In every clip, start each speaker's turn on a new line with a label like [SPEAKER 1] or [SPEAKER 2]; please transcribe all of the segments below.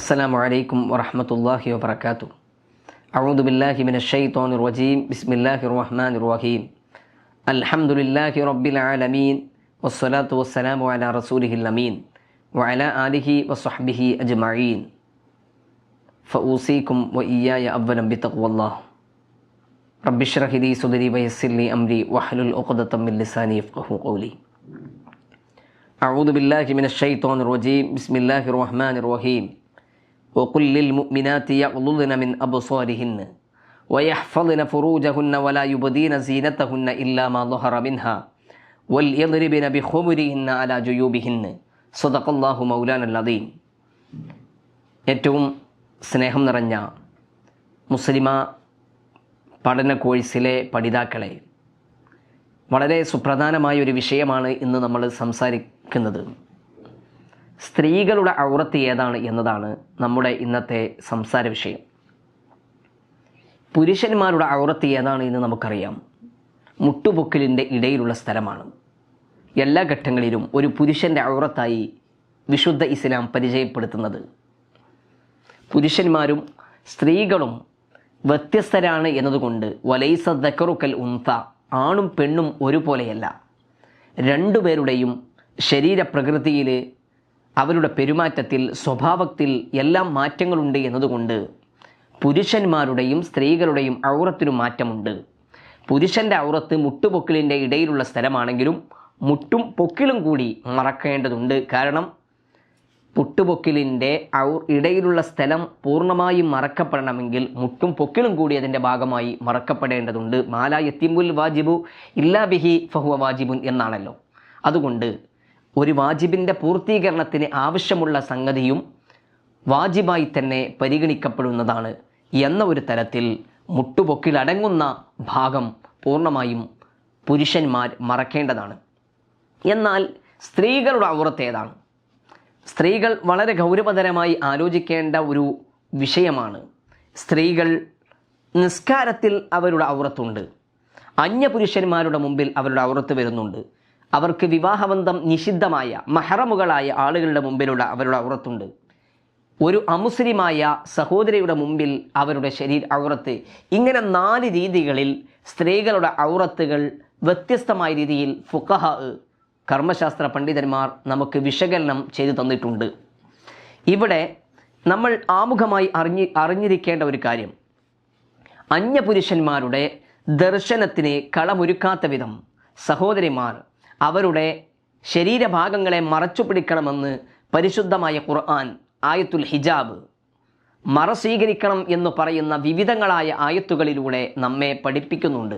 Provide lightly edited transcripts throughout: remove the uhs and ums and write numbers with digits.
[SPEAKER 1] السلام عليكم ورحمة الله وبركاته. أعوذ بالله من الشيطان الرجيم. بسم الله الرحمن الرحيم. الحمد لله رب العالمين والصلاة والسلام على رسوله الأمين وعلى آله وصحبه أجمعين. فأوصيكم وإياي أولا بتقوى الله. رب اشرح لي صدري ويسر لي أمري واحلل عقدة من لساني يفقهوا قولي. أعوذ بالله من الشيطان الرجيم. بسم الله الرحمن الرحيم. وقل للمؤمنات يغضضن من أبصارهن ويحفظن فروجهن ولا يبدين زينتهن إلا ما ظهر منها وليضربن بخمرهن على جيوبهن. صدق الله مولانا العظيم. ഏറ്റവും സ്നേഹം നിറഞ്ഞ മുസ്ലിമ പഠന കോഴ്സിലെ പഠിതാക്കളെ, വളരെ സുപ്രധാനമായ ഒരു വിഷയമാണ് ഇന്ന് നമ്മൾ സംസാരിക്കുന്നത്. സ്ത്രീകളുടെ ഔറത്ത് ഏതാണ് എന്നതാണ് നമ്മുടെ ഇന്നത്തെ സംസാര വിഷയം. പുരുഷന്മാരുടെ ഔറത്ത് ഏതാണ് എന്ന് നമുക്കറിയാം. മുട്ടുപൊക്കിലിൻ്റെ ഇടയിലുള്ള സ്ഥലമാണ്. എല്ലാ ഘട്ടങ്ങളിലും ഒരു പുരുഷൻ്റെ ഔറത്തായി വിശുദ്ധ ഇസ്ലാം പരിചയപ്പെടുത്തുന്നത്. പുരുഷന്മാരും സ്ത്രീകളും വ്യത്യസ്തരാണ് എന്നതുകൊണ്ട് വലൈസ ദക്കറുക്കൽ ഉൻത, ആണും പെണ്ണും ഒരുപോലെയല്ല. രണ്ടുപേരുടെയും ശരീരപ്രകൃതിയിൽ, അവരുടെ പെരുമാറ്റത്തിൽ, സ്വഭാവത്തിൽ എല്ലാം മാറ്റങ്ങളുണ്ട് എന്നതുകൊണ്ട് പുരുഷന്മാരുടെയും സ്ത്രീകളുടെയും ഔറത്തിനും മാറ്റമുണ്ട്. പുരുഷൻ്റെ ഔറത്ത് മുട്ടുപൊക്കിലിൻ്റെ ഇടയിലുള്ള സ്ഥലമാണെങ്കിലും മുട്ടും പൊക്കിലും കൂടി മറക്കേണ്ടതുണ്ട്. കാരണം മുട്ടുപൊക്കിലിൻ്റെ ഇടയിലുള്ള സ്ഥലം പൂർണ്ണമായും മറക്കപ്പെടണമെങ്കിൽ മുട്ടും പൊക്കിലും കൂടി അതിൻ്റെ ഭാഗമായി മറക്കപ്പെടേണ്ടതുണ്ട്. മാലാ യത്തിമുൽ വാജിബു ഇല്ലാ ബിഹി ഫഹുവ വാജിബുൻ എന്നാണല്ലോ. അതുകൊണ്ട് ഒരു വാജിബിൻ്റെ പൂർത്തീകരണത്തിന് ആവശ്യമുള്ള സംഗതിയും വാജിബായി തന്നെ പരിഗണിക്കപ്പെടുന്നതാണ് എന്ന ഒരു തരത്തിൽ മുട്ടുപൊക്കിലടങ്ങുന്ന ഭാഗം പൂർണ്ണമായും പുരുഷന്മാർ മറക്കേണ്ടതാണ്. എന്നാൽ സ്ത്രീകളുടെ ഔറത്ത് ഏതാണ്? സ്ത്രീകൾ വളരെ ഗൗരവതരമായി ആലോചിക്കേണ്ട ഒരു വിഷയമാണ്. സ്ത്രീകൾ നിസ്കാരത്തിൽ അവരുടെ ഔറത്തുണ്ട്. അന്യപുരുഷന്മാരുടെ മുമ്പിൽ അവരുടെ ഔറത്ത് വരുന്നുണ്ട്. അവർക്ക് വിവാഹബന്ധം നിഷിദ്ധമായ മഹറമുകളായ ആളുകളുടെ മുമ്പിലുള്ള അവരുടെ ഔറത്തുണ്ട്. ഒരു അമുസ്ലിമായ സഹോദരിയുടെ മുമ്പിൽ അവരുടെ ഔറത്ത്. ഇങ്ങനെ 4 രീതികളിൽ സ്ത്രീകളുടെ ഔറത്തുകൾ വ്യത്യസ്തമായ രീതിയിൽ ഫുഖഹാ, കർമ്മശാസ്ത്ര പണ്ഡിതന്മാർ നമുക്ക് വിശകലനം ചെയ്തു തന്നിട്ടുണ്ട്. ഇവിടെ നമ്മൾ ആമുഖമായി അറിഞ്ഞിരിക്കേണ്ട ഒരു കാര്യം, അന്യപുരുഷന്മാരുടെ ദർശനത്തിന് കളമൊരുക്കാത്ത വിധം സഹോദരിമാർ അവരുടെ ശരീരഭാഗങ്ങളെ മറച്ചു പിടിക്കണമെന്ന് പരിശുദ്ധമായ ഖുർആൻ ആയത്തുൽ ഹിജാബ്, മറ സ്വീകരിക്കണം എന്ന് പറയുന്ന വിവിധങ്ങളായ ആയത്തുകളിലൂടെ നമ്മെ പഠിപ്പിക്കുന്നുണ്ട്.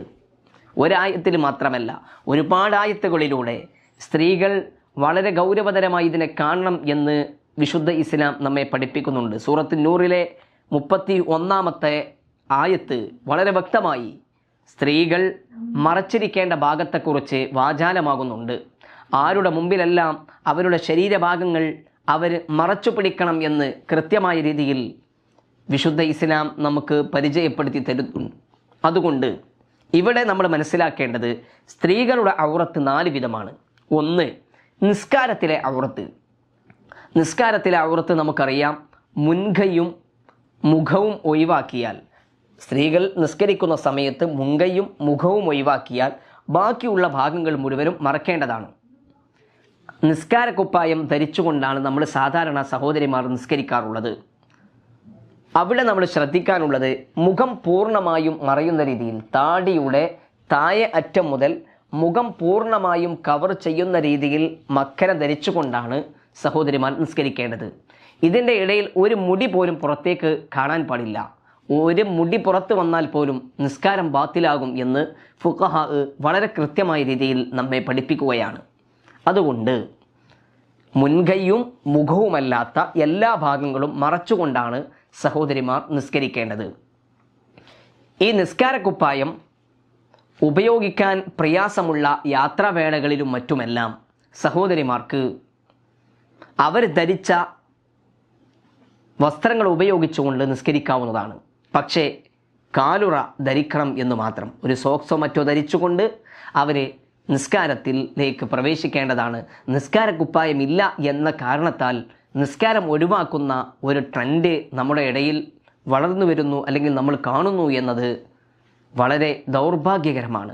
[SPEAKER 1] ഒരായത്തിൽ മാത്രമല്ല, ഒരുപാട് ആയത്തുകളിലൂടെ സ്ത്രീകൾ വളരെ ഗൗരവതരമായി ഇതിനെ കാണണം എന്ന് വിശുദ്ധ ഇസ്ലാം നമ്മെ പഠിപ്പിക്കുന്നുണ്ട്. സൂറത്തുൽ നൂറിലെ 31-ാമത്തെ ആയത്ത് വളരെ വ്യക്തമായി സ്ത്രീകൾ മറച്ചിരിക്കേണ്ട ഭാഗത്തെക്കുറിച്ച് വാചാലമാകുന്നുണ്ട്. ആരുടെ മുമ്പിലെല്ലാം അവരുടെ ശരീരഭാഗങ്ങൾ അവർ മറച്ചു പിടിക്കണം എന്ന് കൃത്യമായ രീതിയിൽ വിശുദ്ധ ഇസ്ലാം നമുക്ക് പരിചയപ്പെടുത്തി തരുന്നുണ്ട്. അതുകൊണ്ട് ഇവിടെ നമ്മൾ മനസ്സിലാക്കേണ്ടത് സ്ത്രീകളുടെ ഔറത്ത് 4 വിധമാണ്. 1, നിസ്കാരത്തിലെ ഔറത്ത്. നിസ്കാരത്തിലെ ഔറത്ത് നമുക്കറിയാം, മുൻകൈയും മുഖവും ഒഴിവാക്കിയാൽ, സ്ത്രീകൾ നിസ്കരിക്കുന്ന സമയത്ത് മുൻകൈയും മുഖവും ഒഴിവാക്കിയാൽ ബാക്കിയുള്ള ഭാഗങ്ങൾ മുഴുവനും മറക്കേണ്ടതാണ്. നിസ്കാരക്കുപ്പായം ധരിച്ചുകൊണ്ടാണ് നമ്മൾ സാധാരണ സഹോദരിമാർ നിസ്കരിക്കാറുള്ളത്. അവിടെ നമ്മൾ ശ്രദ്ധിക്കാനുള്ളത്, മുഖം പൂർണ്ണമായും മറയുന്ന രീതിയിൽ, താടിയുടെ താഴെ അറ്റം മുതൽ മുഖം പൂർണ്ണമായും കവർ ചെയ്യുന്ന രീതിയിൽ മക്കര ധരിച്ചുകൊണ്ടാണ് സഹോദരിമാർ നിസ്കരിക്കേണ്ടത്. ഇതിൻ്റെ ഇടയിൽ ഒരു മുടി പോലും പുറത്തേക്ക് കാണാൻ പാടില്ല. ഒരു മുടി പുറത്ത് വന്നാൽ പോലും നിസ്കാരം ബാത്തിലാകും എന്ന് ഫുഖഹാ വളരെ കൃത്യമായ രീതിയിൽ നമ്മെ പഠിപ്പിക്കുകയാണ്. അതുകൊണ്ട് മുൻകൈയും മുഖവുമല്ലാത്ത എല്ലാ ഭാഗങ്ങളും മറച്ചുകൊണ്ടാണ് സഹോദരിമാർ നിസ്കരിക്കേണ്ടത്. ഈ നിസ്കാരക്കുപ്പായം ഉപയോഗിക്കാൻ പ്രയാസമുള്ള യാത്രാവേളകളിലും മറ്റുമെല്ലാം സഹോദരിമാർക്ക് അവർ ധരിച്ച വസ്ത്രങ്ങൾ ഉപയോഗിച്ചുകൊണ്ട് നിസ്കരിക്കാവുന്നതാണ്. പക്ഷേ കാലുറ ധരിക്കണം എന്ന് മാത്രം. ഒരു സോക്സോ മറ്റോ ധരിച്ചുകൊണ്ട് അവർ നിസ്കാരത്തിലേക്ക് പ്രവേശിക്കേണ്ടതാണ്. നിസ്കാരക്കുപ്പായമില്ല എന്ന കാരണത്താൽ നിസ്കാരം ഒഴിവാക്കുന്ന ഒരു ട്രെൻഡ് നമ്മുടെ ഇടയിൽ വളർന്നു വരുന്നു അല്ലെങ്കിൽ നമ്മൾ കാണുന്നു എന്നത് വളരെ ദൗർഭാഗ്യകരമാണ്.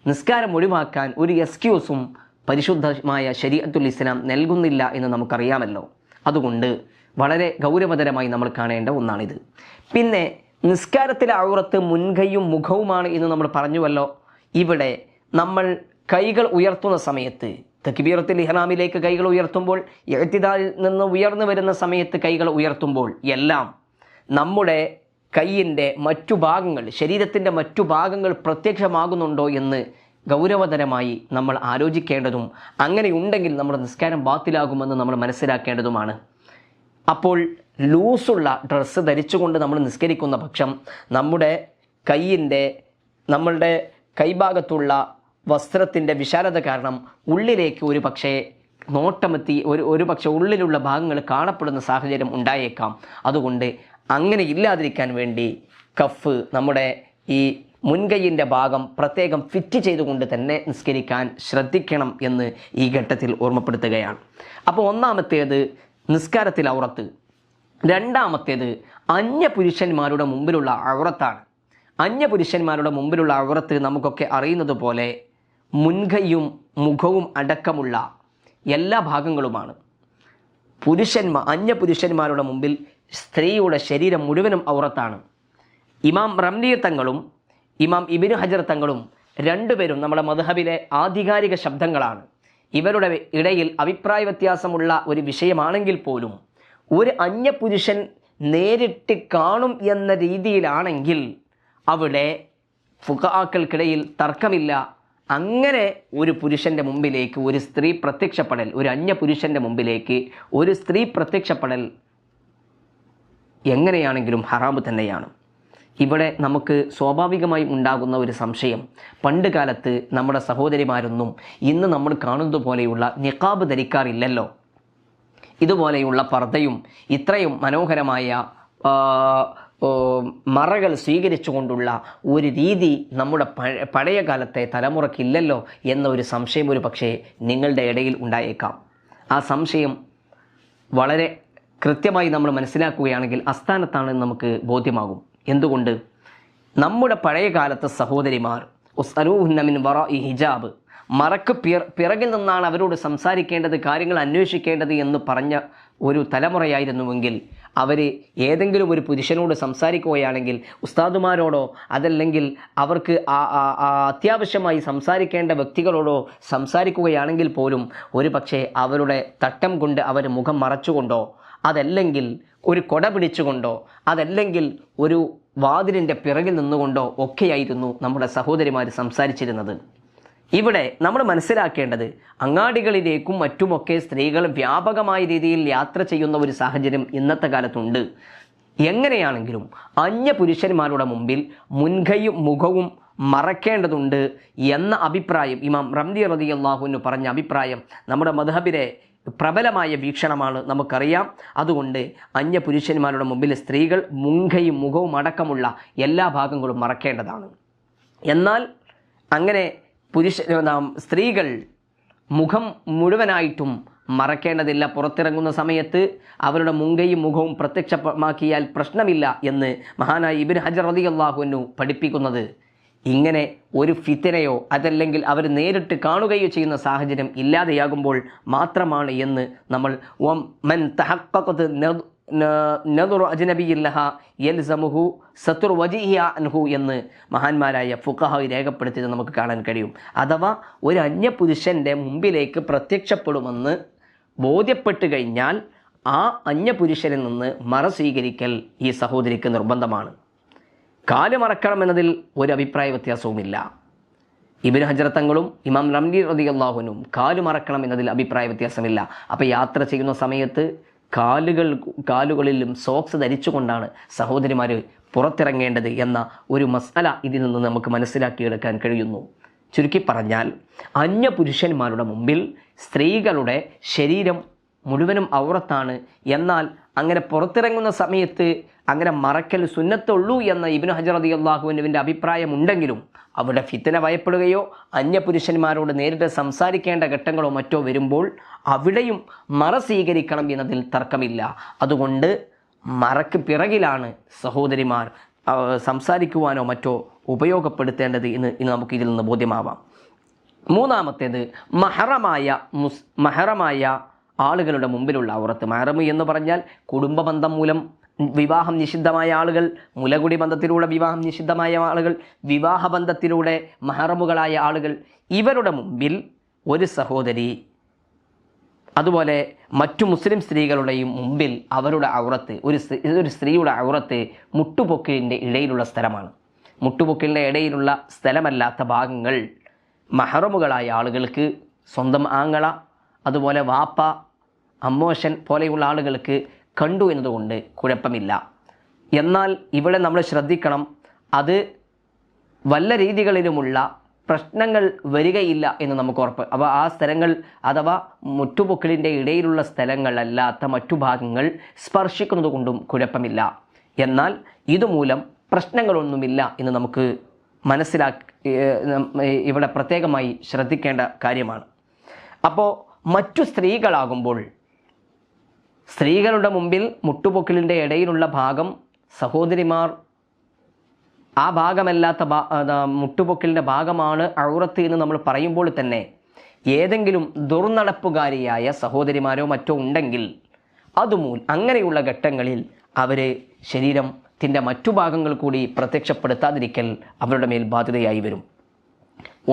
[SPEAKER 1] നിസ്കാരം ഒഴിവാക്കാൻ ഒരു എക്സ്ക്യൂസും പരിശുദ്ധമായ ശരീഅത്തുൽ ഇസ്ലാം നൽകുന്നില്ല എന്ന് നമുക്കറിയാമല്ലോ. അതുകൊണ്ട് വളരെ ഗൗരവതരമായി നമ്മൾ കാണേണ്ട ഒന്നാണിത്. പിന്നെ നിസ്കാരത്തിലെ ഔറത്ത് മുൻകൈയും മുഖവുമാണ് എന്ന് നമ്മൾ പറഞ്ഞുവല്ലോ. ഇവിടെ നമ്മൾ കൈകൾ ഉയർത്തുന്ന സമയത്ത് തക്ബീറത്തുൽ ഇഹ്റാമിലേക്ക് കൈകൾ ഉയർത്തുമ്പോൾ, ഇഅ്തിദാലിൽ നിന്ന് ഉയർന്നു വരുന്ന സമയത്ത് കൈകൾ ഉയർത്തുമ്പോൾ എല്ലാം നമ്മുടെ കൈയിൻ്റെ മറ്റു ഭാഗങ്ങൾ, ശരീരത്തിൻ്റെ മറ്റു ഭാഗങ്ങൾ പ്രത്യക്ഷമാകുന്നുണ്ടോ എന്ന് ഗൗരവതരമായി നമ്മൾ ആലോചിക്കേണ്ടതും അങ്ങനെയുണ്ടെങ്കിൽ നമ്മുടെ നിസ്കാരം ബാത്തിലാകുമെന്ന് നമ്മൾ മനസ്സിലാക്കേണ്ടതുമാണ്. അപ്പോൾ ലൂസുള്ള ഡ്രസ്സ് ധരിച്ചുകൊണ്ട് നമ്മൾ നിസ്കരിക്കുന്ന പക്ഷം നമ്മളുടെ കൈഭാഗത്തുള്ള വസ്ത്രത്തിൻ്റെ വിശാലത കാരണം ഉള്ളിലേക്ക് ഒരു പക്ഷേ നോട്ടമെത്തി ഒരു പക്ഷേ ഉള്ളിലുള്ള ഭാഗങ്ങൾ കാണപ്പെടുന്ന സാഹചര്യം ഉണ്ടായേക്കാം. അതുകൊണ്ട് അങ്ങനെ ഇല്ലാതിരിക്കാൻ വേണ്ടി കഫ്, നമ്മുടെ ഈ മുൻകൈയിൻ്റെ ഭാഗം പ്രത്യേകം ഫിറ്റ് ചെയ്തുകൊണ്ട് തന്നെ നിസ്കരിക്കാൻ ശ്രദ്ധിക്കണം എന്ന് ഈ ഘട്ടത്തിൽ ഓർമ്മപ്പെടുത്തുകയാണ്. അപ്പോൾ ഒന്നാമത്തേത് നിസ്കാരത്തിൽ ഔറത്ത്, രണ്ടാമത്തേത് അന്യപുരുഷന്മാരുടെ മുമ്പിലുള്ള ഔറത്താണ്. അന്യപുരുഷന്മാരുടെ മുമ്പിലുള്ള ഔറത്ത് നമുക്കൊക്കെ അറിയുന്നത് പോലെ മുൻകൈയും മുഖവും അടക്കമുള്ള എല്ലാ ഭാഗങ്ങളുമാണ്. അന്യപുരുഷന്മാരുടെ മുമ്പിൽ സ്ത്രീയുടെ ശരീരം മുഴുവനും ഔറത്താണ്. ഇമാം റംലി തങ്ങളും ഇമാം ഇബ്നു ഹജർ തങ്ങളും രണ്ടുപേരും നമ്മുടെ മദ്ഹബിലെ ആധികാരിക ശബ്ദങ്ങളാണ്. ഇവരുടെ ഇടയിൽ അഭിപ്രായ വ്യത്യാസമുള്ള ഒരു വിഷയമാണെങ്കിൽ പോലും ഒരു അന്യപുരുഷൻ നേരിട്ട് കാണും എന്ന രീതിയിലാണെങ്കിൽ അവിടെ ഫുഖഹാക്കൾക്കിടയിൽ തർക്കമില്ല. അങ്ങനെ ഒരു പുരുഷൻ്റെ മുമ്പിലേക്ക് ഒരു സ്ത്രീ പ്രത്യക്ഷപ്പെടൽ, ഒരു അന്യപുരുഷൻ്റെ മുമ്പിലേക്ക് ഒരു സ്ത്രീ പ്രത്യക്ഷപ്പെടൽ എങ്ങനെയാണെങ്കിലും ഹറാമ് തന്നെയാണ്. ഇവിടെ നമുക്ക് സ്വാഭാവികമായി ഉണ്ടാകുന്ന ഒരു സംശയം, പണ്ട് കാലത്ത് നമ്മുടെ സഹോദരിമാരൊന്നും ഇന്ന് നമ്മൾ കാണുന്നത് പോലെയുള്ള നിഖാബ് ധരിക്കാറില്ലല്ലോ. ഇതുപോലെയുള്ള പർദ്ദയും ഇത്രയും മനോഹരമായ മറകൾ സ്വീകരിച്ചുകൊണ്ടുള്ള ഒരു രീതി നമ്മുടെ പഴയ കാലത്തെ തലമുറയ്ക്കില്ലല്ലോ എന്ന ഒരു സംശയം ഒരു പക്ഷേ നിങ്ങളുടെ ഇടയിൽ ഉണ്ടായേക്കാം. ആ സംശയം വളരെ കൃത്യമായി നമ്മൾ മനസ്സിലാക്കുകയാണെങ്കിൽ അസ്ഥാനത്താണെന്ന് നമുക്ക് ബോധ്യമാകും. എന്തുകൊണ്ട്? നമ്മുടെ പഴയ കാലത്തെ സഹോദരിമാർ ഉസ്അലൂഹുന്ന മിൻ വറാഇ ഹിജാബ്, മറക്ക് പിറകിൽ നിന്നാണ് അവരോട് സംസാരിക്കേണ്ടത്, കാര്യങ്ങൾ അന്വേഷിക്കേണ്ടത് എന്ന് പറഞ്ഞ ഒരു തലമുറയായിരുന്നുവെങ്കിൽ അവർ ഏതെങ്കിലും ഒരു പുരുഷനോട് സംസാരിക്കുകയാണെങ്കിൽ, ഉസ്താദുമാരോടോ അതല്ലെങ്കിൽ അവർക്ക് അത്യാവശ്യമായി സംസാരിക്കേണ്ട വ്യക്തികളോടോ സംസാരിക്കുകയാണെങ്കിൽ പോലും ഒരു പക്ഷേ അവരുടെ തട്ടം കൊണ്ട് അവർ മുഖം മറച്ചുകൊണ്ടോ, അതല്ലെങ്കിൽ ഒരു കൊട പിടിച്ചുകൊണ്ടോ, അതല്ലെങ്കിൽ ഒരു വാതിലിൻ്റെ പിറകിൽ നിന്നുകൊണ്ടോ ഒക്കെയായിരുന്നു നമ്മുടെ സഹോദരിമാർ സംസാരിച്ചിരുന്നത്. ഇവിടെ നമ്മൾ മനസ്സിലാക്കേണ്ടത്, അങ്ങാടികളിലേക്കും മറ്റുമൊക്കെ സ്ത്രീകൾ വ്യാപകമായ രീതിയിൽ യാത്ര ചെയ്യുന്ന ഒരു സാഹചര്യം ഇന്നത്തെ കാലത്തുണ്ട്. എങ്ങനെയാണെങ്കിലും അന്യപുരുഷന്മാരുടെ മുമ്പിൽ മുൻകൈയും മുഖവും മറക്കേണ്ടതുണ്ട് എന്ന അഭിപ്രായം ഇമാം റംലി റളിയല്ലാഹു അൻഹു പറഞ്ഞ അഭിപ്രായം നമ്മുടെ മദ്ഹബിലെ പ്രബലമായ വീക്ഷണമാണ്, നമുക്കറിയാം. അതുകൊണ്ട് അന്യപുരുഷന്മാരുടെ മുമ്പിൽ സ്ത്രീകൾ മുൻകൈയും മുഖവും അടക്കമുള്ള എല്ലാ ഭാഗങ്ങളും മറക്കേണ്ടതാണ്. എന്നാൽ അങ്ങനെ സ്ത്രീകൾ മുഖം മുഴുവനായിട്ടും മറക്കേണ്ടതില്ല. പുറത്തിറങ്ങുന്ന സമയത്ത് അവരുടെ മുൻകൈയും മുഖവും പ്രത്യക്ഷമാക്കിയാൽ പ്രശ്നമില്ല എന്ന് മഹാനായ ഇബ്നു ഹജർ റളിയല്ലാഹു അൻഹു പഠിപ്പിക്കുന്നത് ഇങ്ങനെ ഒരു ഫിത്നയോ അതല്ലെങ്കിൽ അവർ നേരിട്ട് കാണുകയോ ചെയ്യുന്ന സാഹചര്യം ഇല്ലാതെയാകുമ്പോൾ മാത്രമാണ് എന്ന് നമ്മൾ മൻ തഹഖഖത് നദറു അജ്നബിയില്ലഹ യൽസമുഹു സത്റു വജ്ഹിഹ അൻഹു എന്ന് മഹാന്മാരായ ഫുഖഹാ രേഖപ്പെടുത്തിയത് നമുക്ക് കാണാൻ കഴിയും. അഥവാ ഒരു അന്യപുരുഷൻ്റെ മുമ്പിലേക്ക് പ്രത്യക്ഷപ്പെടുമെന്ന് ബോധ്യപ്പെട്ട് കഴിഞ്ഞാൽ ആ അന്യപുരുഷനിൽ നിന്ന് മറ സ്വീകരിക്കൽ ഈ സഹോദരിക്ക് നിർബന്ധമാണ്. കാല് മറക്കണമെന്നതിൽ ഒരു അഭിപ്രായ വ്യത്യാസവുമില്ല. ഇബ്നു ഹജർ തങ്ങളും ഇമാം റംലി റളിയല്ലാഹു അൻഹു കാല് മറക്കണം എന്നതിൽ അഭിപ്രായ വ്യത്യാസമില്ല. അപ്പോൾ യാത്ര ചെയ്യുന്ന സമയത്ത് കാലുകളിലും സോക്സ് ധരിച്ചുകൊണ്ടാണ് സഹോദരിമാർ പുറത്തിറങ്ങേണ്ടത് എന്ന ഒരു മസ്അല ഇതിൽ നിന്ന് നമുക്ക് മനസ്സിലാക്കിയെടുക്കാൻ കഴിയുന്നു. ചുരുക്കി പറഞ്ഞാൽ അന്യപുരുഷന്മാരുടെ മുമ്പിൽ സ്ത്രീകളുടെ ശരീരം മുഴുവനും ഔറത്താണ്. എന്നാൽ അങ്ങനെ പുറത്തിറങ്ങുന്ന സമയത്ത് അങ്ങനെ മറക്കൽ സുന്നത്തുള്ളൂ എന്ന ഇബ്നു ഹജർ റളിയല്ലാഹു അൻഹുവിൻ്റെ അഭിപ്രായമുണ്ടെങ്കിലും അവിടെ ഫിത്ന ഭയപ്പെടുകയോ അന്യപുരുഷന്മാരോട് നേരിട്ട് സംസാരിക്കേണ്ട ഘട്ടങ്ങളോ മറ്റോ വരുമ്പോൾ അവിടെയും മറ സ്വീകരിക്കണം എന്നതിൽ തർക്കമില്ല. അതുകൊണ്ട് മറക്ക് പിറകിലാണ് സഹോദരിമാർ സംസാരിക്കുവാനോ മറ്റോ ഉപയോഗപ്പെടുത്തേണ്ടത് എന്ന് നമുക്ക് ഇതിൽ നിന്ന് ബോധ്യമാവാം. മൂന്നാമത്തേത് മഹറമായ ആളുകളുടെ മുമ്പിലുള്ള ഔറത്ത്. മഹറമ് എന്ന് പറഞ്ഞാൽ കുടുംബ ബന്ധം മൂലം വിവാഹം നിഷിദ്ധമായ ആളുകൾ, മുലകുടി ബന്ധത്തിലൂടെ വിവാഹം നിഷിദ്ധമായ ആളുകൾ, വിവാഹ ബന്ധത്തിലൂടെ മഹറമുകളായ ആളുകൾ, ഇവരുടെ മുമ്പിൽ ഒരു സഹോദരി അതുപോലെ മറ്റു മുസ്ലിം സ്ത്രീകളുടെയും മുമ്പിൽ അവരുടെ ഔറത്ത്, ഒരു സ്ത്രീയുടെ ഔറത്ത് മുട്ടുപൊക്കിലിൻ്റെ ഇടയിലുള്ള സ്ഥലമാണ്. മുട്ടുപൊക്കിലിൻ്റെ ഇടയിലുള്ള സ്ഥലമല്ലാത്ത ഭാഗങ്ങൾ മഹറമുകളായ ആളുകൾക്ക്, സ്വന്തം ആങ്ങള, അതുപോലെ വാപ്പ, അമ്മോശൻ പോലെയുള്ള ആളുകൾക്ക് കണ്ടു എന്നതുകൊണ്ട് കുഴപ്പമില്ല. എന്നാൽ ഇവിടെ നമ്മൾ ശ്രദ്ധിക്കണം, അത് വല്ല രീതികളിലുമുള്ള പ്രശ്നങ്ങൾ വരികയില്ല എന്ന് നമുക്ക് ഉറപ്പ്. അപ്പോൾ ആ സ്ഥലങ്ങൾ അഥവാ മുറ്റുപൊക്കിളിൻ്റെ ഇടയിലുള്ള സ്ഥലങ്ങളല്ലാത്ത മറ്റു ഭാഗങ്ങൾ സ്പർശിക്കുന്നത് കൊണ്ടും കുഴപ്പമില്ല. എന്നാൽ ഇതുമൂലം പ്രശ്നങ്ങളൊന്നുമില്ല എന്ന് നമുക്ക് ഇവിടെ പ്രത്യേകമായി ശ്രദ്ധിക്കേണ്ട കാര്യമാണ്. അപ്പോൾ മറ്റു സ്ത്രീകളാകുമ്പോൾ സ്ത്രീകളുടെ മുമ്പിൽ മുട്ടുപൊക്കിളിൻ്റെ ഇടയിലുള്ള ഭാഗം സഹോദരിമാർ ആ ഭാഗമല്ലാത്ത മുട്ടുപൊക്കിളിൻ്റെ ഭാഗമാണ് ഔറത്ത് എന്ന് നമ്മൾ പറയുമ്പോൾ തന്നെ ഏതെങ്കിലും ദുർനടപ്പുകാരിയായ സഹോദരിമാരോ മറ്റോ ഉണ്ടെങ്കിൽ അങ്ങനെയുള്ള ഘട്ടങ്ങളിൽ അവർ ശരീരത്തിൻ്റെ മറ്റു ഭാഗങ്ങൾ കൂടി പ്രത്യക്ഷപ്പെടുത്താതിരിക്കൽ അവരുടെ മേൽ ബാധ്യതയായി വരും.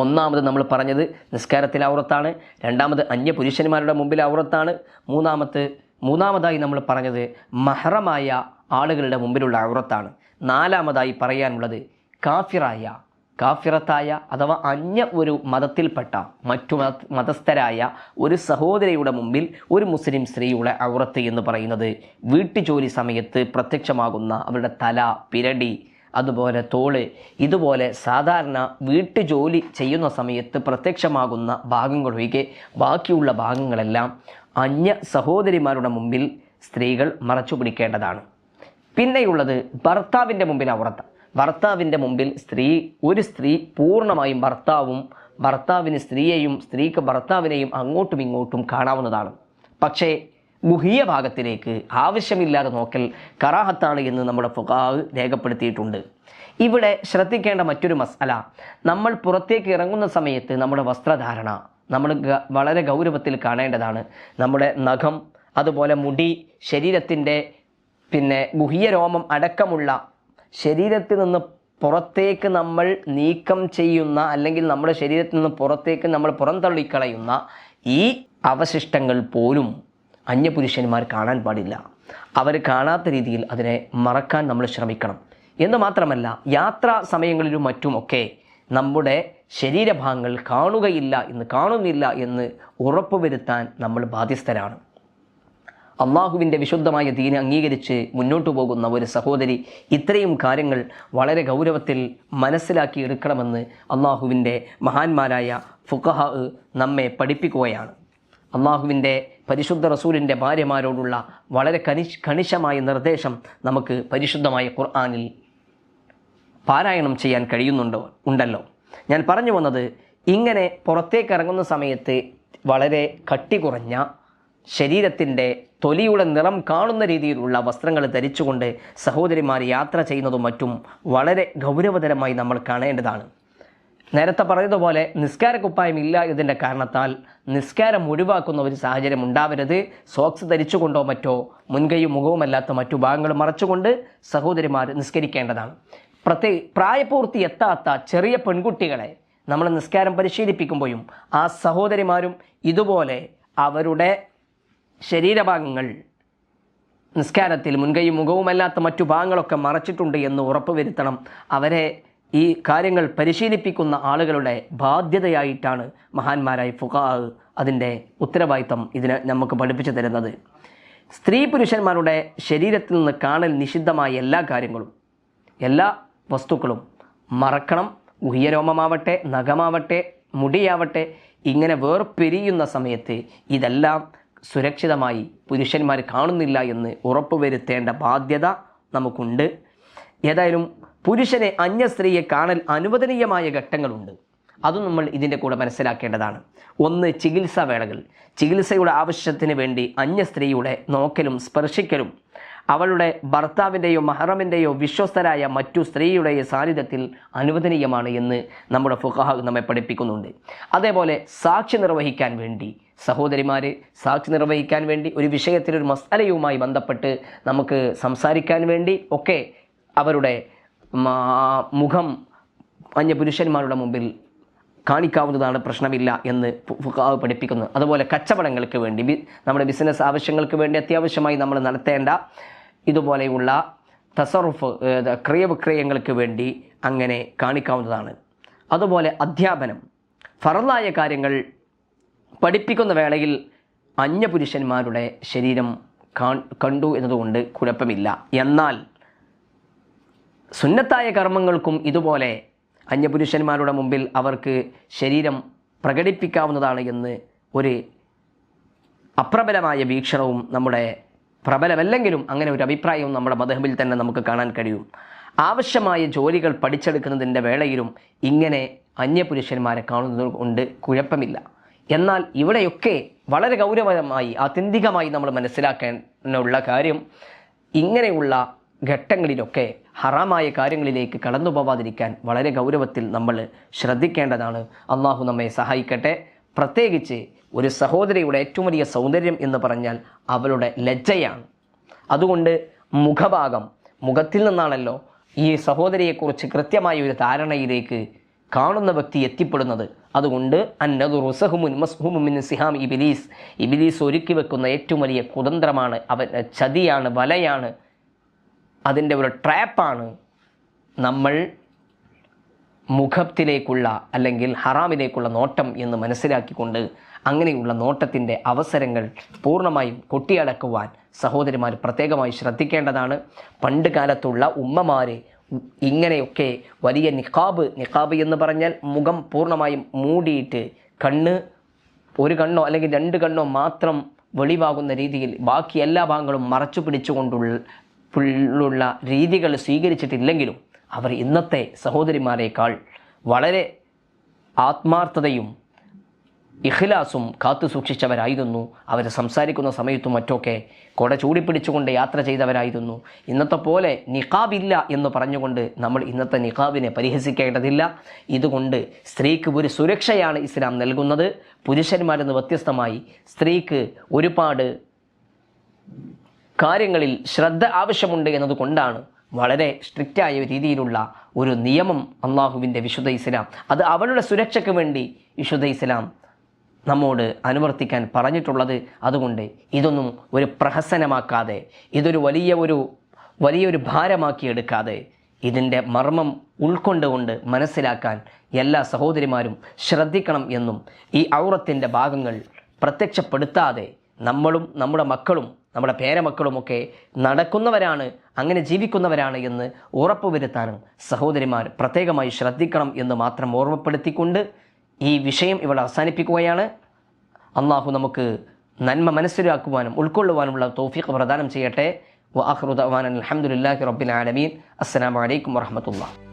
[SPEAKER 1] ഒന്നാമത് നമ്മൾ പറഞ്ഞത് നിസ്കാരത്തിൽ ഔറത്താണ്. രണ്ടാമത് അന്യപുരുഷന്മാരുടെ മുമ്പിൽ ഔറത്താണ്. മൂന്നാമതായി നമ്മൾ പറഞ്ഞത് മഹറമായ ആളുകളുടെ മുമ്പിലുള്ള ഔറത്താണ്. നാലാമതായി പറയാനുള്ളത് കാഫിറത്തായ അഥവാ അന്യ ഒരു മതത്തിൽപ്പെട്ട മറ്റു മതസ്ഥരായ ഒരു സഹോദരിയുടെ മുമ്പിൽ ഒരു മുസ്ലിം സ്ത്രീയുടെ ഔറത്ത് എന്ന് പറയുന്നത് വീട്ടുജോലി സമയത്ത് പ്രത്യക്ഷമാകുന്ന അവരുടെ തല, പിരടി, അതുപോലെ തോള്, ഇതുപോലെ സാധാരണ വീട്ടുജോലി ചെയ്യുന്ന സമയത്ത് പ്രത്യക്ഷമാകുന്ന ഭാഗങ്ങളൊഴികെ ബാക്കിയുള്ള ഭാഗങ്ങളെല്ലാം അന്യ സഹോദരിമാരുടെ മുമ്പിൽ സ്ത്രീകൾ മറച്ചു പിടിക്കേണ്ടതാണ്. പിന്നെയുള്ളത് ഭർത്താവിൻ്റെ മുമ്പിൽ ഔറത്ത്. ഭർത്താവിൻ്റെ മുമ്പിൽ ഒരു സ്ത്രീ പൂർണ്ണമായും ഭർത്താവിന് സ്ത്രീയെയും സ്ത്രീക്ക് ഭർത്താവിനെയും അങ്ങോട്ടും ഇങ്ങോട്ടും കാണാവുന്നതാണ്. പക്ഷേ ഗുഹ്യ ഭാഗത്തിലേക്ക് ആവശ്യമില്ലാതെ നോക്കൽ കറാഹത്താണ് എന്ന് നമ്മുടെ ഫുഖാഹ് രേഖപ്പെടുത്തിയിട്ടുണ്ട്. ഇവിടെ ശ്രദ്ധിക്കേണ്ട മറ്റൊരു മസ്അല, നമ്മൾ പുറത്തേക്ക് ഇറങ്ങുന്ന സമയത്ത് നമ്മുടെ വസ്ത്രധാരണ നമ്മൾ വളരെ ഗൗരവത്തിൽ കാണേണ്ടതാണ്. നമ്മുടെ നഖം, അതുപോലെ മുടി, ശരീരത്തിൻ്റെ ഗുഹ്യരോമം അടക്കമുള്ള ശരീരത്തിൽ നിന്ന് പുറത്തേക്ക് നമ്മൾ നീക്കം ചെയ്യുന്ന അല്ലെങ്കിൽ നമ്മുടെ ശരീരത്തിൽ നിന്ന് പുറത്തേക്ക് നമ്മൾ പുറന്തള്ളിക്കളയുന്ന ഈ അവശിഷ്ടങ്ങൾ പോലും അന്യപുരുഷന്മാർ കാണാൻ പാടില്ല. അവർ കാണാത്ത രീതിയിൽ അതിനെ മറക്കാൻ നമ്മൾ ശ്രമിക്കണം. എന്ന് മാത്രമല്ല, യാത്രാ സമയങ്ങളിലും മറ്റുമൊക്കെ നമ്മുടെ ശരീരഭാഗങ്ങൾ കാണുന്നില്ല എന്ന് ഉറപ്പുവരുത്താൻ നമ്മൾ ബാധ്യസ്ഥരാണ്. അള്ളാഹുവിൻ്റെ വിശുദ്ധമായ ദീന് അംഗീകരിച്ച് മുന്നോട്ടു പോകുന്ന ഒരു സഹോദരി ഇത്രയും കാര്യങ്ങൾ വളരെ ഗൗരവത്തിൽ മനസ്സിലാക്കിയെടുക്കണമെന്ന് അള്ളാഹുവിൻ്റെ മഹാന്മാരായ ഫുഖഹാ നമ്മെ പഠിപ്പിക്കുകയാണ്. അള്ളാഹുവിൻ്റെ പരിശുദ്ധ റസൂലിൻ്റെ ഭാര്യമാരോടുള്ള വളരെ കണിശമായ നിർദ്ദേശം നമുക്ക് പരിശുദ്ധമായ ഖുർആനിൽ പാരായണം ചെയ്യാൻ ഉണ്ടല്ലോ. ഞാൻ പറഞ്ഞു വന്നത്, ഇങ്ങനെ പുറത്തേക്ക് ഇറങ്ങുന്ന സമയത്ത് വളരെ കട്ടി കുറഞ്ഞ ശരീരത്തിൻ്റെ തൊലിയുടെ നിറം കാണുന്ന രീതിയിലുള്ള വസ്ത്രങ്ങൾ ധരിച്ചുകൊണ്ട് സഹോദരിമാർ യാത്ര ചെയ്യുന്നതും മറ്റും വളരെ ഗൗരവതരമായി നമ്മൾ കാണേണ്ടതാണ്. നേരത്തെ പറഞ്ഞതുപോലെ നിസ്കാരക്കുപ്പായം ഇല്ല ഇതിൻ്റെ കാരണത്താൽ നിസ്കാരം ഒഴിവാക്കുന്ന ഒരു സാഹചര്യം ഉണ്ടാവരുത്. സോക്സ് ധരിച്ചുകൊണ്ടോ മറ്റോ മുൻകൈയും മുഖവുമല്ലാത്ത മറ്റു ഭാഗങ്ങൾ മറച്ചുകൊണ്ട് സഹോദരിമാർ നിസ്കരിക്കേണ്ടതാണ്. പ്രായപൂർത്തി എത്താത്ത ചെറിയ പെൺകുട്ടികളെ നമ്മൾ നിസ്കാരം പരിശീലിപ്പിക്കുമ്പോഴും ആ സഹോദരിമാരും ഇതുപോലെ അവരുടെ ശരീരഭാഗങ്ങൾ നിസ്കാരത്തിൽ മുൻകൈയും മുഖവുമല്ലാത്ത മറ്റു ഭാഗങ്ങളൊക്കെ മറച്ചിട്ടുണ്ട് എന്ന് ഉറപ്പുവരുത്തണം. അവരെ ഈ കാര്യങ്ങൾ പരിശീലിപ്പിക്കുന്ന ആളുകളുടെ ബാധ്യതയായിട്ടാണ് മഹാന്മാരായ ഫുഖഹാ അതിൻ്റെ ഉത്തരവാദിത്തം ഇതിനെ നമുക്ക് പഠിപ്പിച്ചു തരുന്നത്. സ്ത്രീ പുരുഷന്മാരുടെ ശരീരത്തിൽ നിന്ന് കാണൽ നിഷിദ്ധമായ എല്ലാ കാര്യങ്ങളും, എല്ലാ വസ്തുക്കളും മറക്കണം. ഗുഹ്യരോമമാവട്ടെ, നഖമാവട്ടെ, മുടിയാവട്ടെ, ഇങ്ങനെ വേർപിരിയുന്ന സമയത്ത് ഇതെല്ലാം സുരക്ഷിതമായി പുരുഷന്മാർ കാണുന്നില്ല എന്ന് ഉറപ്പുവരുത്തേണ്ട ബാധ്യത നമുക്കുണ്ട്. ഏതായാലും പുരുഷനെ അന്യ സ്ത്രീയെ കാണൽ അനുവദനീയമായ ഘട്ടങ്ങളുണ്ട്. അതും നമ്മൾ ഇതിൻ്റെ കൂടെ മനസ്സിലാക്കേണ്ടതാണ്. ഒന്ന്, ചികിത്സാ വേളകൾ. ചികിത്സയുടെ ആവശ്യത്തിന് വേണ്ടി അന്യ സ്ത്രീയുടെ നോക്കലും സ്പർശിക്കലും അവളുടെ ഭർത്താവിൻ്റെയോ മഹറമിൻ്റെയോ വിശ്വസ്തരായ മറ്റു സ്ത്രീയുടെയോ സാന്നിധ്യത്തിൽ അനുവദനീയമാണ് എന്ന് നമ്മുടെ ഫുഖഹാ നമ്മെ പഠിപ്പിക്കുന്നുണ്ട്. അതേപോലെ സാക്ഷി നിർവഹിക്കാൻ വേണ്ടി സഹോദരിമാർ സാക്ഷി നിർവഹിക്കാൻ വേണ്ടി ഒരു വിഷയത്തിൽ ഒരു മസ്അലയുമായി ബന്ധപ്പെട്ട് നമുക്ക് സംസാരിക്കാൻ വേണ്ടി ഒക്കെ അവരുടെ മുഖം അന്യ പുരുഷന്മാരുടെ മുമ്പിൽ കാണിക്കാവുന്നതാണ്, പ്രശ്നമില്ല എന്ന് ഫുഖഹാ പഠിപ്പിക്കുന്നു. അതുപോലെ കച്ചവടങ്ങൾക്ക് വേണ്ടി നമ്മുടെ ബിസിനസ് ആവശ്യങ്ങൾക്ക് വേണ്ടി അത്യാവശ്യമായി നമ്മൾ നടത്തേണ്ട ഇതുപോലെയുള്ള തസറുഫ് ക്രയവിക്രയങ്ങൾക്ക് വേണ്ടി അങ്ങനെ കാണിക്കാവുന്നതാണ്. അതുപോലെ അധ്യാപനം, ഫറളായ കാര്യങ്ങൾ പഠിപ്പിക്കുന്ന വേളയിൽ അന്യപുരുഷന്മാരുടെ ശരീരം കണ്ടു എന്നതുകൊണ്ട് കുഴപ്പമില്ല. എന്നാൽ സുന്നത്തായ കർമ്മങ്ങൾക്കും ഇതുപോലെ അന്യപുരുഷന്മാരുടെ മുമ്പിൽ അവർക്ക് ശരീരം പ്രകടിപ്പിക്കാവുന്നതാണ് എന്ന് ഒരു അപ്രബലമായ വീക്ഷണവും നമ്മുടെ പ്രബലമല്ലെങ്കിലും അങ്ങനെ ഒരു അഭിപ്രായവും നമ്മുടെ മദ്ഹബിൽ തന്നെ നമുക്ക് കാണാൻ കഴിയും. ആവശ്യമായ ജോലികൾ പഠിച്ചെടുക്കുന്നതിൻ്റെ വേളയിലും ഇങ്ങനെ അന്യപുരുഷന്മാരെ കാണുന്നത് കൊണ്ട് കുഴപ്പമില്ല. എന്നാൽ ഇവിടെയൊക്കെ വളരെ ഗൗരവമായി ആത്യന്തികമായി നമ്മൾ മനസ്സിലാക്കാനുള്ള കാര്യം, ഇങ്ങനെയുള്ള ഘട്ടങ്ങളിലൊക്കെ ഹറാമായ കാര്യങ്ങളിലേക്ക് കടന്നു പോവാതിരിക്കാൻ വളരെ ഗൗരവത്തിൽ നമ്മൾ ശ്രദ്ധിക്കേണ്ടതാണ്. അള്ളാഹു നമ്മെ സഹായിക്കട്ടെ. പ്രത്യേകിച്ച് ഒരു സഹോദരിയുടെ ഏറ്റവും വലിയ സൗന്ദര്യം എന്ന് പറഞ്ഞാൽ അവളുടെ ലജ്ജയാണ്. അതുകൊണ്ട് മുഖത്തിൽ നിന്നാണല്ലോ ഈ സഹോദരിയെക്കുറിച്ച് കൃത്യമായ ഒരു ധാരണയിലേക്ക് കാണുന്ന വ്യക്തി എത്തിപ്പെടുന്നത്. അതുകൊണ്ട് ഇബ്ലീസ് ഒരുക്കി വെക്കുന്ന ഏറ്റവും വലിയ കുതന്ത്രമാണ്, അവൻ്റെ ചതിയാണ്, വലയാണ്, അതിൻ്റെ ഒരു ട്രാപ്പാണ് നമ്മൾ മുഖത്തിലേക്കുള്ള അല്ലെങ്കിൽ ഹറാമിലേക്കുള്ള നോട്ടം എന്ന് മനസ്സിലാക്കിക്കൊണ്ട് അങ്ങനെയുള്ള നോട്ടത്തിൻ്റെ അവസരങ്ങൾ പൂർണ്ണമായും കൊട്ടിയടക്കുവാൻ സഹോദരിമാർ പ്രത്യേകമായി ശ്രദ്ധിക്കേണ്ടതാണ്. പണ്ട് കാലത്തുള്ള ഉമ്മമാർ ഇങ്ങനെയൊക്കെ വലിയ നിഖാബ് എന്ന് പറഞ്ഞാൽ മുഖം പൂർണ്ണമായും മൂടിയിട്ട് ഒരു കണ്ണോ അല്ലെങ്കിൽ 2 കണ്ണോ മാത്രം വെളിവാകുന്ന രീതിയിൽ ബാക്കി എല്ലാ ഭാഗങ്ങളും മറച്ചു പിടിച്ചുകൊണ്ടുള്ള രീതികൾ സ്വീകരിച്ചിട്ടില്ലെങ്കിലും അവർ ഇന്നത്തെ സഹോദരിമാരേക്കാൾ വളരെ ആത്മാർത്ഥതയും ഇഖ്ലാസും കാത്തു സൂക്ഷിച്ചവരായിരുന്നു. അവർ സംസാരിക്കുന്ന സമയത്തും മറ്റൊക്കെ കൊട ചൂടിപ്പിടിച്ചുകൊണ്ട് യാത്ര ചെയ്തവരായിരുന്നു. ഇന്നത്തെ പോലെ നിഖാബില്ല എന്ന് പറഞ്ഞുകൊണ്ട് നമ്മൾ ഇന്നത്തെ നിഖാബിനെ പരിഹസിക്കേണ്ടതില്ല. ഇതുകൊണ്ട് സ്ത്രീക്ക് ഒരു സുരക്ഷയാണ് ഇസ്ലാം നൽകുന്നത്. പുരുഷന്മാരെന്ന് വ്യത്യസ്തമായി സ്ത്രീക്ക് ഒരുപാട് കാര്യങ്ങളിൽ ശ്രദ്ധ ആവശ്യമുണ്ട് എന്നതുകൊണ്ടാണ് വളരെ സ്ട്രിക്റ്റായ രീതിയിലുള്ള ഒരു നിയമം അള്ളാഹുവിൻ്റെ വിശുദ്ധ ഇസ്ലാം, അത് അവളുടെ സുരക്ഷയ്ക്ക് വേണ്ടി വിശുദ്ധ ഇസ്ലാം നമ്മോട് അനുവർത്തിക്കാൻ പറഞ്ഞിട്ടുള്ളത്. അതുകൊണ്ട് ഇതൊന്നും ഒരു പ്രഹസനമാക്കാതെ, ഇതൊരു വലിയൊരു ഭാരമാക്കി എടുക്കാതെ, ഇതിൻ്റെ മർമ്മം ഉൾക്കൊണ്ടുകൊണ്ട് മനസ്സിലാക്കാൻ എല്ലാ സഹോദരിമാരും ശ്രദ്ധിക്കണം എന്നും, ഈ ഔറത്തിൻ്റെ ഭാഗങ്ങൾ പ്രത്യക്ഷപ്പെടുത്താതെ നമ്മളും നമ്മുടെ മക്കളും നമ്മുടെ പേരമക്കളുമൊക്കെ നടക്കുന്നവരാണ്, അങ്ങനെ ജീവിക്കുന്നവരാണ് എന്ന് ഉറപ്പുവരുത്താനും സഹോദരിമാർ പ്രത്യേകമായി ശ്രദ്ധിക്കണം എന്ന് മാത്രം ഓർമ്മപ്പെടുത്തിക്കൊണ്ട് ഈ വിഷയം ഇവിടെ അവസാനിപ്പിക്കുകയാണ്. അള്ളാഹു നമുക്ക് നന്മ മനസ്സിലാക്കുവാനും ഉൾക്കൊള്ളുവാനുമുള്ള തൗഫീഖ് പ്രദാനം ചെയ്യട്ടെ. വആഖിറു ദഅ്വാനാ അൽഹംദുലില്ലാഹി റബ്ബിൽ ആലമീൻ. അസ്സലാമു അലൈക്കും വറഹ്മത്തുള്ളാഹി.